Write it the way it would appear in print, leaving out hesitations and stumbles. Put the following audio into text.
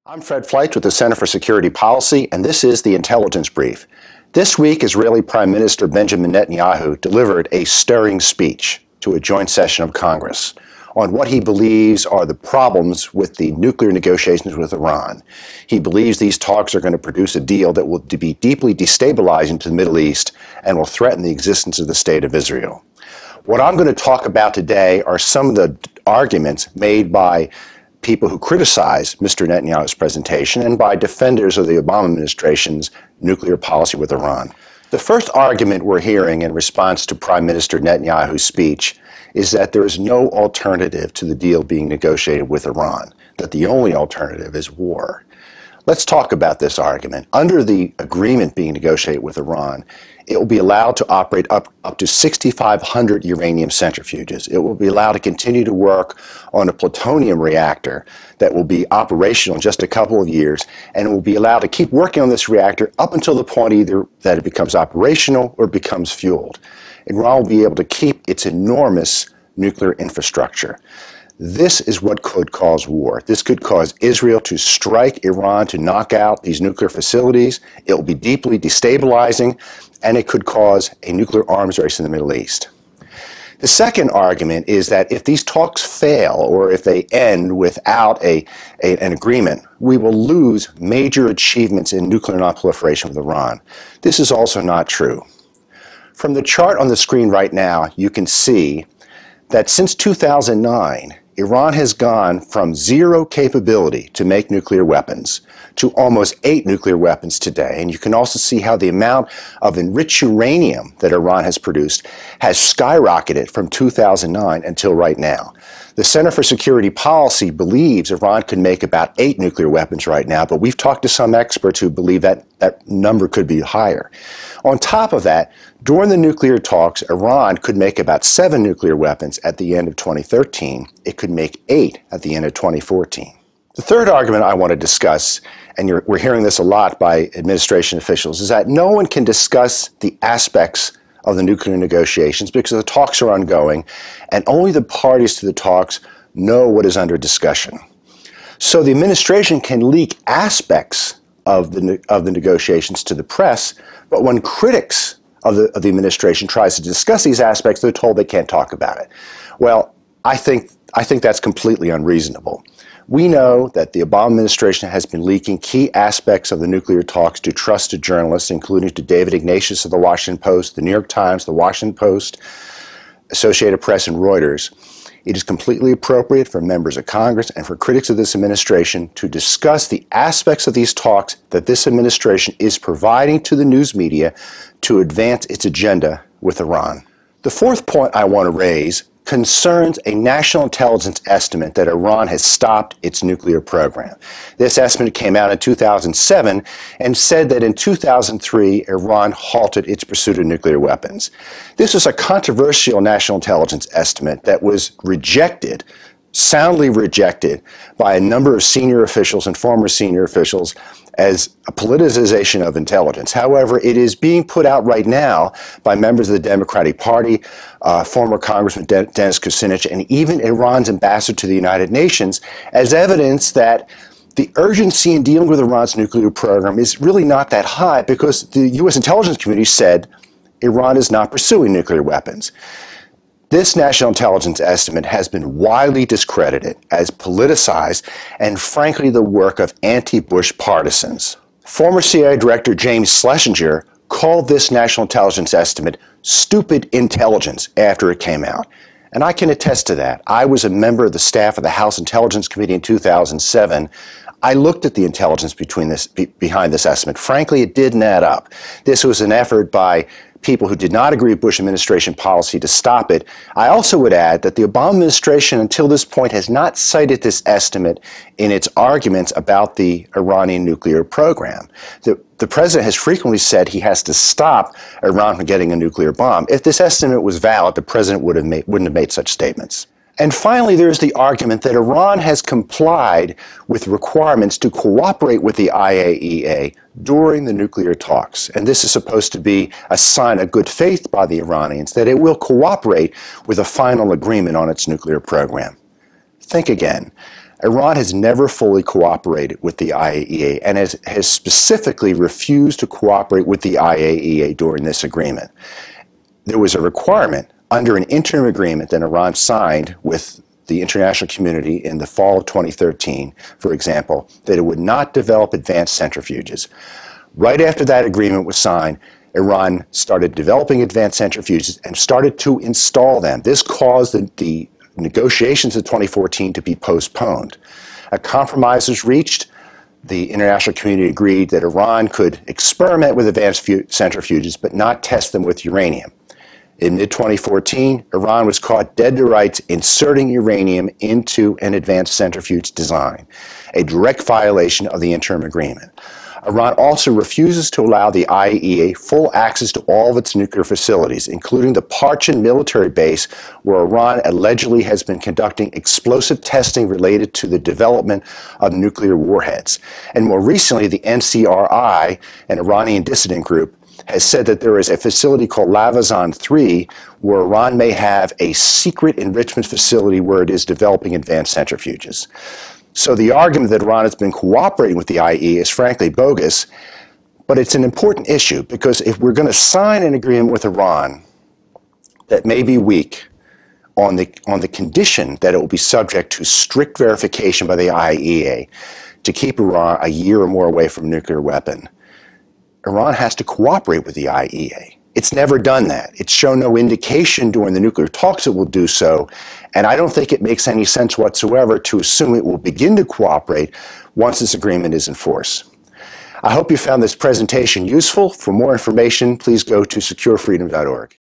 I'm Fleitz with the Center for Security Policy, and this is the Intelligence Brief. This week, Israeli Prime Minister Benjamin Netanyahu delivered a stirring speech to a joint session of Congress on what he believes are the problems with the nuclear negotiations with Iran. He believes these talks are going to produce a deal that will be deeply destabilizing to the Middle East and will threaten the existence of the State of Israel. What I'm going to talk about today are some of the arguments made by people who criticize Mr. Netanyahu's presentation and by defenders of the Obama administration's nuclear policy with Iran. The first argument we're hearing in response to Prime Minister Netanyahu's speech is that there is no alternative to the deal being negotiated with Iran, that the only alternative is war. Let's talk about this argument. Under the agreement being negotiated with Iran, it will be allowed to operate up to 6,500 uranium centrifuges. It will be allowed to continue to work on a plutonium reactor that will be operational in just a couple of years, and it will be allowed to keep working on this reactor up until the point either that it becomes operational or becomes fueled. Iran will be able to keep its enormous nuclear infrastructure. This is what could cause war. This could cause Israel to strike Iran to knock out these nuclear facilities. It will be deeply destabilizing, and it could cause a nuclear arms race in the Middle East. The second argument is that if these talks fail or if they end without an agreement, we will lose major achievements in nuclear nonproliferation with Iran. This is also not true. From the chart on the screen right now, you can see that since 2009, Iran has gone from zero capability to make nuclear weapons to almost 8 nuclear weapons today. And you can also see how the amount of enriched uranium that Iran has produced has skyrocketed from 2009 until right now. The Center for Security Policy believes Iran could make about 8 nuclear weapons right now, but we've talked to some experts who believe that that number could be higher. On top of that, during the nuclear talks, Iran could make about 7 nuclear weapons at the end of 2013. It could make 8 at the end of 2014. The third argument I want to discuss, and we're hearing this a lot by administration officials, is that no one can discuss the aspects of the nuclear negotiations because the talks are ongoing, and only the parties to the talks know what is under discussion. So the administration can leak aspects of the negotiations to the press, but when critics of the administration tries to discuss these aspects, they're told they can't talk about it. Well, I think that's completely unreasonable. We know that the Obama administration has been leaking key aspects of the nuclear talks to trusted journalists, including to David Ignatius of the Washington Post, the New York Times, the Washington Post, Associated Press, and Reuters. It is completely appropriate for members of Congress and for critics of this administration to discuss the aspects of these talks that this administration is providing to the news media to advance its agenda with Iran. The fourth point I want to raise concerns a national intelligence estimate that Iran has stopped its nuclear program. This estimate came out in 2007 and said that in 2003, Iran halted its pursuit of nuclear weapons. This was a controversial national intelligence estimate that was rejected, soundly rejected, by a number of senior officials and former senior officials as a politicization of intelligence. However, it is being put out right now by members of the Democratic Party, former Congressman Dennis Kucinich, and even Iran's ambassador to the United Nations as evidence that the urgency in dealing with Iran's nuclear program is really not that high because the U.S. intelligence community said Iran is not pursuing nuclear weapons. This national intelligence estimate has been widely discredited as politicized and, frankly, the work of anti-Bush partisans. Former CIA Director James Schlesinger called this national intelligence estimate stupid intelligence after it came out. And I can attest to that. I was a member of the staff of the House Intelligence Committee in 2007. I looked at the intelligence behind this estimate. Frankly, it didn't add up. This was an effort by people who did not agree with Bush administration policy to stop it. I also would add that the Obama administration until this point has not cited this estimate in its arguments about the Iranian nuclear program. The president has frequently said he has to stop Iran from getting a nuclear bomb. If this estimate was valid, the president wouldn't have made such statements. And finally, there's the argument that Iran has complied with requirements to cooperate with the IAEA during the nuclear talks. And this is supposed to be a sign of good faith by the Iranians that it will cooperate with a final agreement on its nuclear program. Think again. Iran has never fully cooperated with the IAEA and has specifically refused to cooperate with the IAEA during this agreement. There was a requirement under an interim agreement that Iran signed with the international community in the fall of 2013, for example, that it would not develop advanced centrifuges. Right after that agreement was signed, Iran started developing advanced centrifuges and started to install them. This caused the negotiations of 2014 to be postponed. A compromise was reached. The international community agreed that Iran could experiment with advanced centrifuges but not test them with uranium. In mid-2014, Iran was caught dead to rights inserting uranium into an advanced centrifuge design, a direct violation of the interim agreement. Iran also refuses to allow the IAEA full access to all of its nuclear facilities, including the Parchin military base, where Iran allegedly has been conducting explosive testing related to the development of nuclear warheads. And more recently, the NCRI, an Iranian dissident group, has said that there is a facility called Lavazan 3 where Iran may have a secret enrichment facility where it is developing advanced centrifuges. So the argument that Iran has been cooperating with the IAEA is frankly bogus, but it's an important issue because if we're going to sign an agreement with Iran that may be weak on the condition that it will be subject to strict verification by the IAEA to keep Iran a year or more away from a nuclear weapon, Iran has to cooperate with the IAEA. It's never done that. It's shown no indication during the nuclear talks it will do so, and I don't think it makes any sense whatsoever to assume it will begin to cooperate once this agreement is in force. I hope you found this presentation useful. For more information, please go to securefreedom.org.